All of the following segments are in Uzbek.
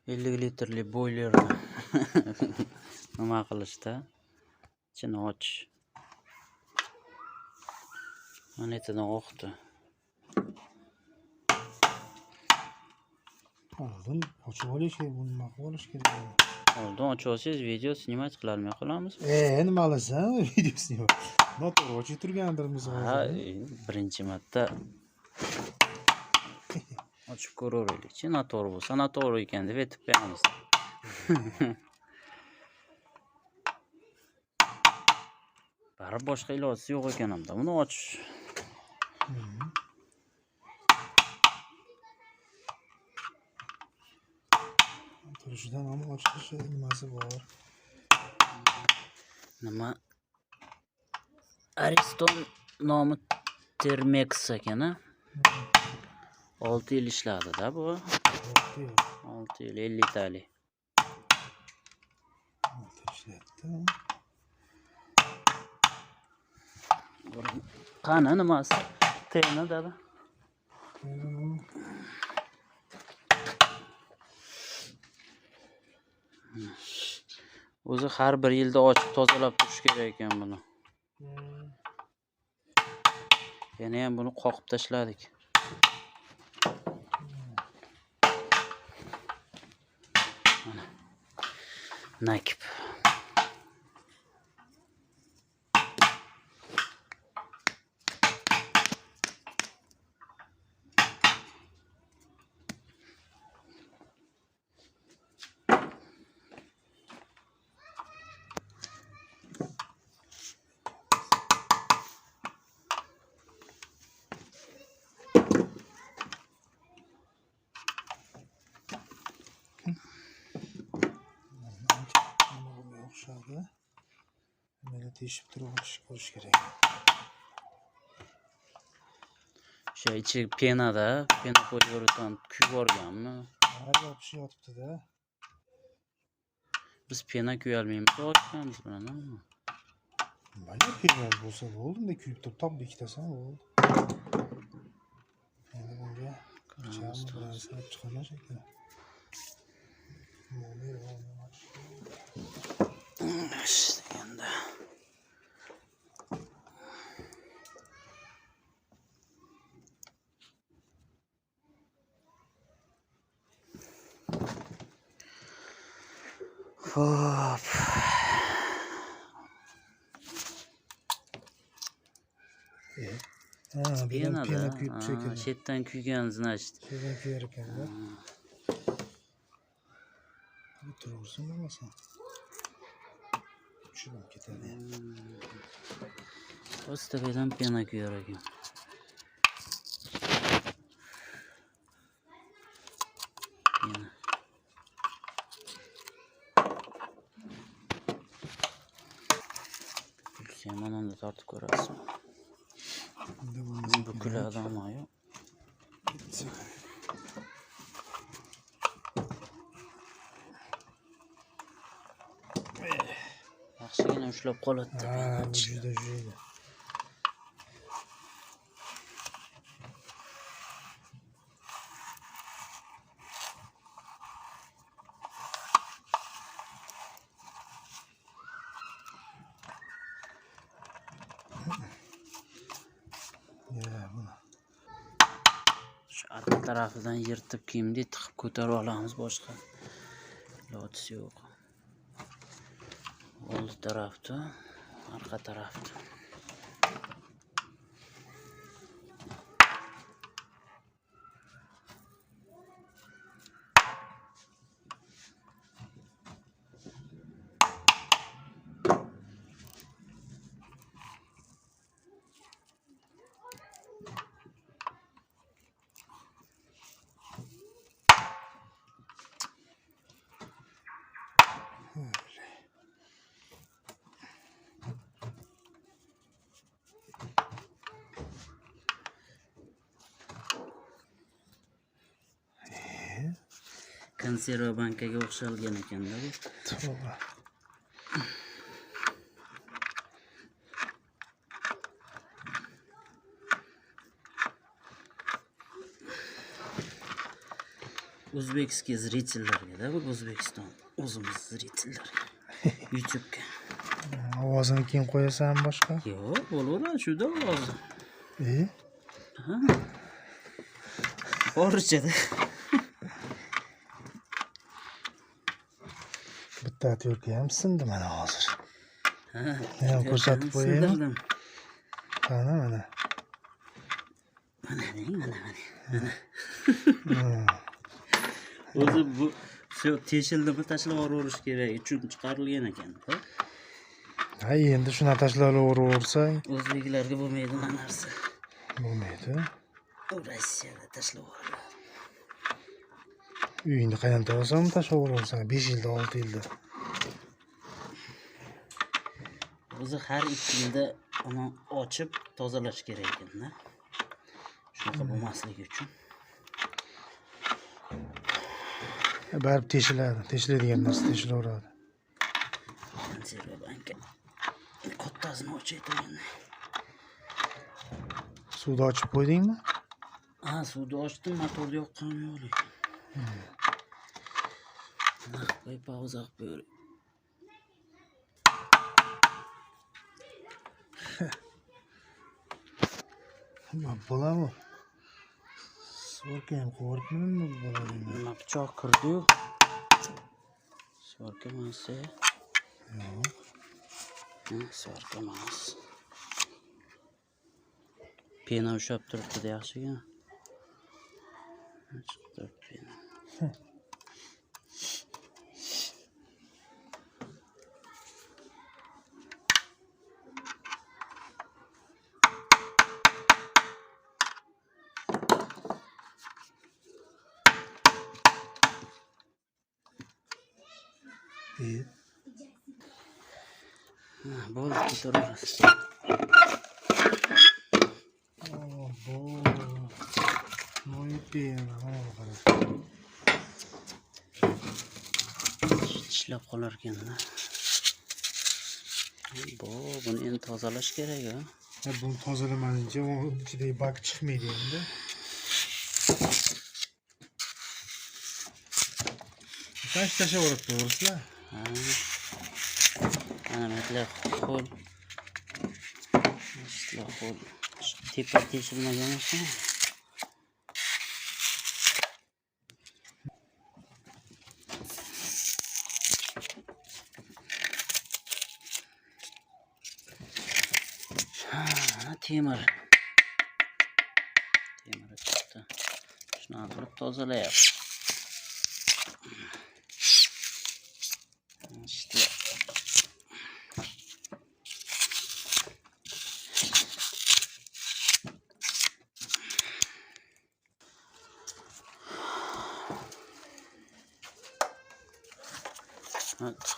50 litrli boylerni nima qilishda? Ichini och. Manetadan oqdi. Oldin ochib olish kerak, buni nima qilib olish kerak? Oldin ochib olsangiz video snimat qilolmay qolamiz. Nima qilasan? Video snimat. Noto'g'ri ochib turgandirmiz Ha, hozir. birinchi marta ochib ko'raveraylik-chi, noto'g'ri bo'lsa, noto'g'ri ekan deb aytib qo'yamiz. Baribir boshqa iloji yo'q ekan hamda buni ochish. Turishidan ham ochish nimasi bor. Nima? Ariston nomi Termex ekan, 6 yil ishladi-da bu. 6 yil 50 tali. 6 ishlatdi. Qani nimasi? Teni dada. O'zi har bir yilda ochib tozalab turish kerak ekan buni. Yana ham buni qoqib tashladik. Mana. Nakib. O'xshadi. Mana teshib turib ko'rish kerak. O'sha ichi penada, pena poliuretan kuyib borganmi? Ha, yopish yotibdi-da. Biz pena kuya olmaymiz, ochganmiz bilan. Mana pena bo'lsa bo'ldi-da, kuyib turib top ikkitasan bo'ldi. Endi bunga qachon bilan solib chiqamiz ekan. Endi hop. Pena kuyib chekin. Chetdan kuygan, значит. Chetdan kuyar ekan-da. Bu turursin bo'lmasa. Tushirib ketadi. Ostadan pena kuyar ekan. Pena. Sen mana tortib ko'rasiz. Bu kuladi ama yo'q. Yaxshigina ushlab qoladi. Ha, juda. Shu arqa tarafidan yirtib kiyimni tiqib ko'tarib olamiz, boshqa iloji yo'q. Old tarafda, arqa tarafda. Konserva bankaga o'xshalgan ekan-da bu. To'g'ri. o'zbekskiy zritellarga-da, bu O'zbekiston. O'zimiz zritellarga. YouTube'ga. Ovozini keyin qo'yasanmi boshqa? Yo'q, bo'laveradi shuda ovozi. Ha. Borichada. Bitta atyorka ham sindi mana hozir. Ha. Ham ko'rsatib qo'yaymi? Sindirdim. Mana. Mana. O'zi bu shu teshildimi tashlab yuborirish kerak uchun chiqarilgan ekan-da. Ha, endi shuni tashlab yuborsang O'zbeklarga bo'lmaydi bu narsa. bo'lmaydi. U Rossiyada tashlab yuboriladi. Uyingni qayerda olsam tashlab yuborsan 5 yilda, 6 yilda. O'zi har 2 yilda uni ochib tozalash kerak ekan-da. Shunaqa bo'lmasligi uchun. Barib teshiladigan narsa teshilaveradi. Konserva banka. Kattasini ochayotgan. Suvni ochib qo'ydingmi? Ha, suvni ochdim, motorni yoqqanim yo'q lekin. Qo'y pauza qilib Bo'lami? Svorka ham qo'rqmaymi bo'ladi? nima pichoq kirdi-yu. Svorka emas. Yo'q. Svorka emas. Pena ushlab turibdi yaxshigina. Chiqdi pena. Bo'ldi, ketaveramiz. Muy bien. Ishlab qolar ekan-da. Buni endi tozalash kerak-a. Bunu tozalamadincha ichidagi bak chiqmaydi endi. Tashlaverib to'g'risizlar. Ana metlar qo'l. Metlar qo'l. Tepa teshilmagan ekan. Temir chiqdi. Shuni qilib tozalayapti. İşte.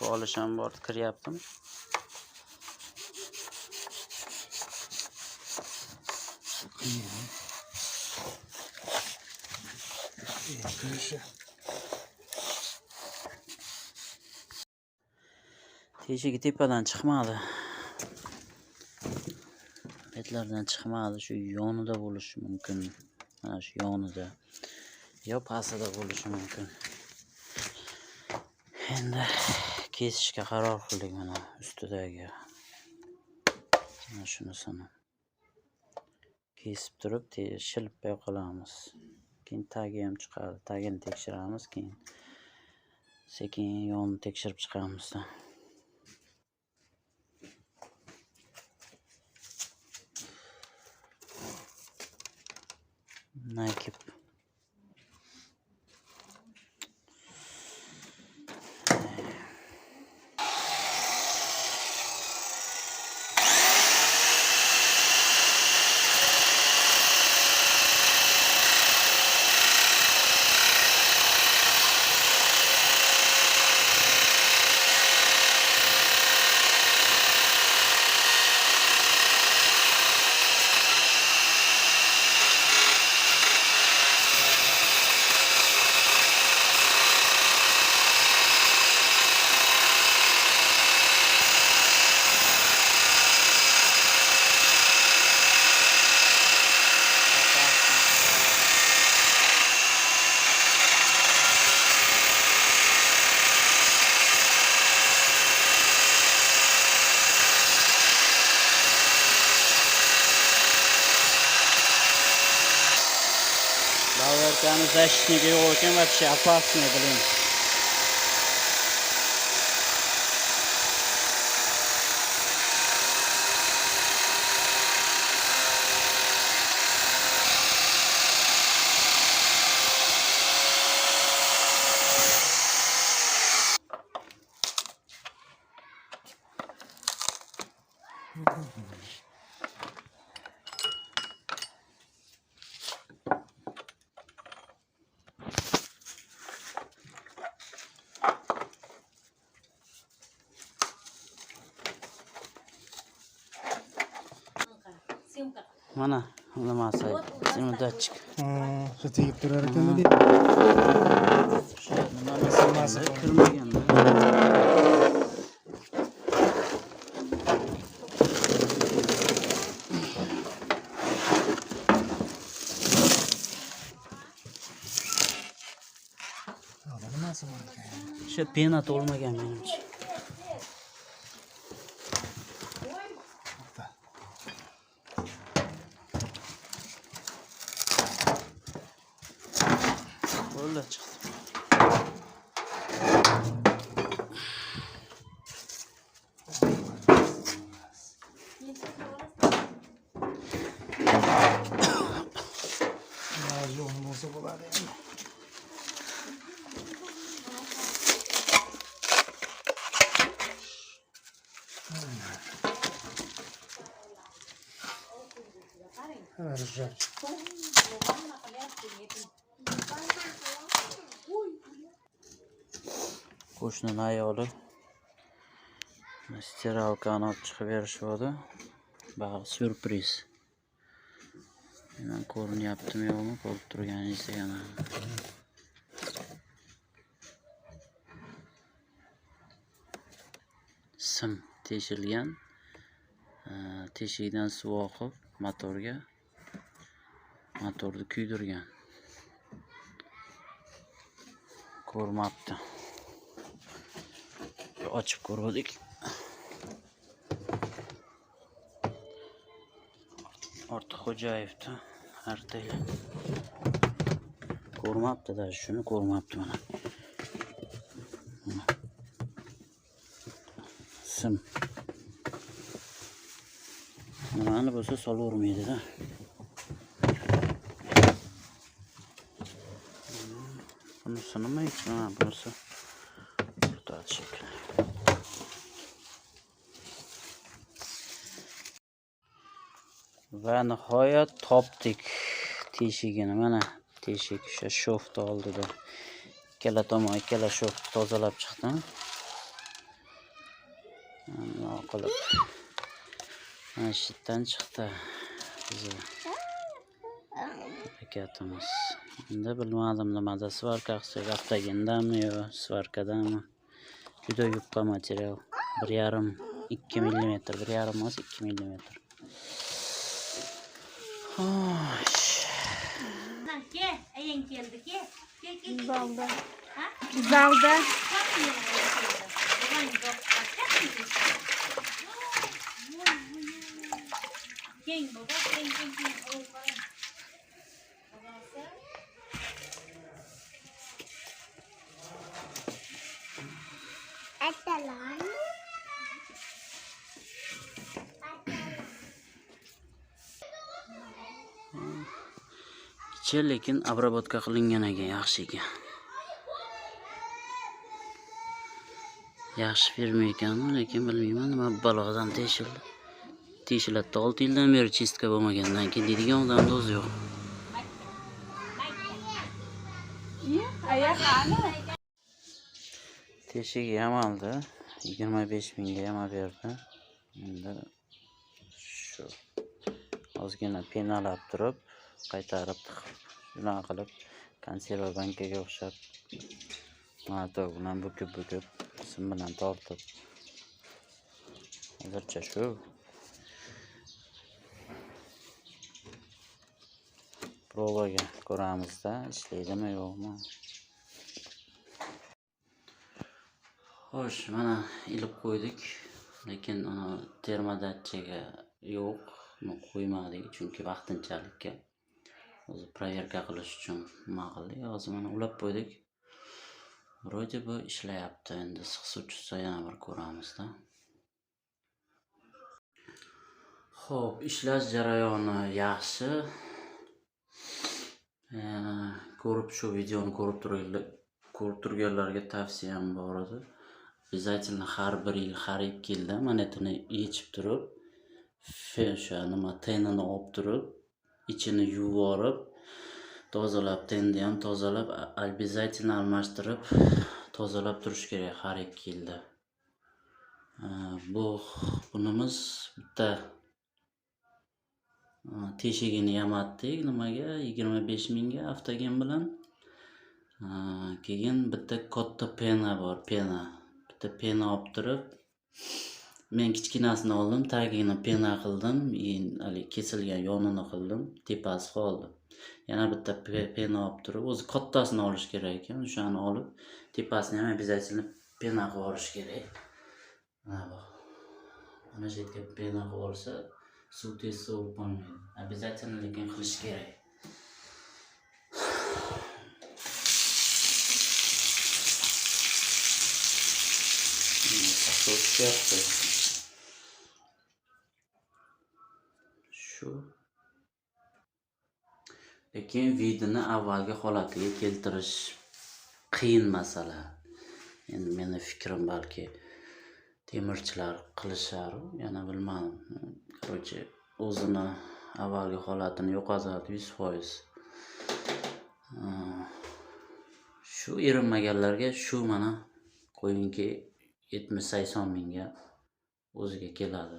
Olisham bor, kiryaptimi? Teshigi tepadan chiqmadi. Betlardan chiqmadi, shu yonida bo'lishi mumkin. Mana shu yonida. Yo pastida bo'lishi mumkin. Endi kesishga qaror qildik mana ustidagi. Mana shunisini kesib turib, shilib qolamiz. Keyin tagi ham chiqadi. Tagini tekshiramiz, keyin sekin yonni tekshirib chiqamiz. Nakip. Там защитника его очень вообще опасный, блин. Mana nimasi simdachik. Shu tegib turar ekan dedi. Nimasi kirmagan. Nimasi bor ekan? Shu pena to'lmagan menimcha. Bo'ldi chiqdi. Iloji bo'lsa bo'ladi endi. Qo'shnining ayoli steralkani olib chiqib berishdi. Bari syurpriz. Men ko'rinyaptimi yo'qmi, ko'rib turganingizdek yana. Sim teshilgan. Teshikdan suv oqib motorni kuydirgan. Ko'rmabdi. Ochib ko'rdik. Ortiqxo'jayevda artel. Ko'rmabdi-da, shuni ko'rmabdi mana. Sim. Nimani bo'lsa solavermaydi-da. Bunisi nima ekan? Bunisi tutadi shekilli. Va nihoyat topdik teshigini. Mana teshik o'sha shofni oldida. Ikkala shofni tozalab chiqdim. Mana qilib. Mana shu yerdan chiqdi. Bizni paketimiz. Endi bilmadim nimada svarka qilsak, avtogindami yo svarkadami. Juda yupqa material. 1,5-2 mm, 1,5 emas 2 mm. Ke, ayang keldi, ke. Zalda. Zalda. Keng bobo, keng. Atalan. Lekin обработка qilingan ekan, yaxshi ekan. Yaxshi firma ekan, lekin bilmayman nima balodan teshildi. Teshiladi 6 yildan beri chistka bo'lmagandan keyin deydigan odamni o'zi yo'q. Teshigi ham oldi. 25 mingga ham berdi. Endi shu ozgina penalab turib, qaytarib shunaqa qilib konserva bankaga o'xshab mana bilan bukib sim bilan tortib. Hozircha shu. Provaga ko'ramizda, ishlaydimi yo'qmi. Xo'sh, mana ilib qo'ydik, lekin uni termodatchaga yo'q, qo'ymadik chunki vaqtinchalikka. o'zi proverka qilish uchun nima qildik. Hozir mana ulab qo'ydik. Vроде bu ishlayapti. Endi issiq tushsa yana bir ko'ramizda. Xo'p, ishlash jarayoni yaxshi. Ko'rib shu videoni ko'rib turganlarga tavsiyam bor edi. Обязательно har 1 yil, har 2 yilda monetani yechib turib, o'sha nima tenini olib turib, ichini yuvorib, tozalab, tenni ham tozalab, обязательно almashtirib, tozalab turish kerak har 2 yilda. Bunimiz bitta teshigini yamatdik nimaga 25 mingga avtogen bilan. Keyin bitta katta pena bor, bitta pena olib turib, men kichkinasini oldim, tagini pena qildim, hali kesilgan yonini qildim, tepasi qoldi. Yana bitta pena olib turib, o'zi kattasini olish kerak ekan, o'shani olib, tepasini ham обязательно pena qilib olish kerak. Mana shu yerga pena qilib olsa, suv tez sovib qolmaydi. Обязательно lekin qilish kerak. Shu. Lekin videoni avvalgi holatiga keltirish qiyin masala. Endi meni fikrim balki temirchilar qilishar, yana bilmadim. Короче, o'zini avvalgi holatini yo'qotadi 100%. Shu erinmaganlarga shu mana qo'yingki 70-80 mingga o'ziga keladi.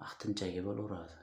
Vaqtinchaga bo'laveradi.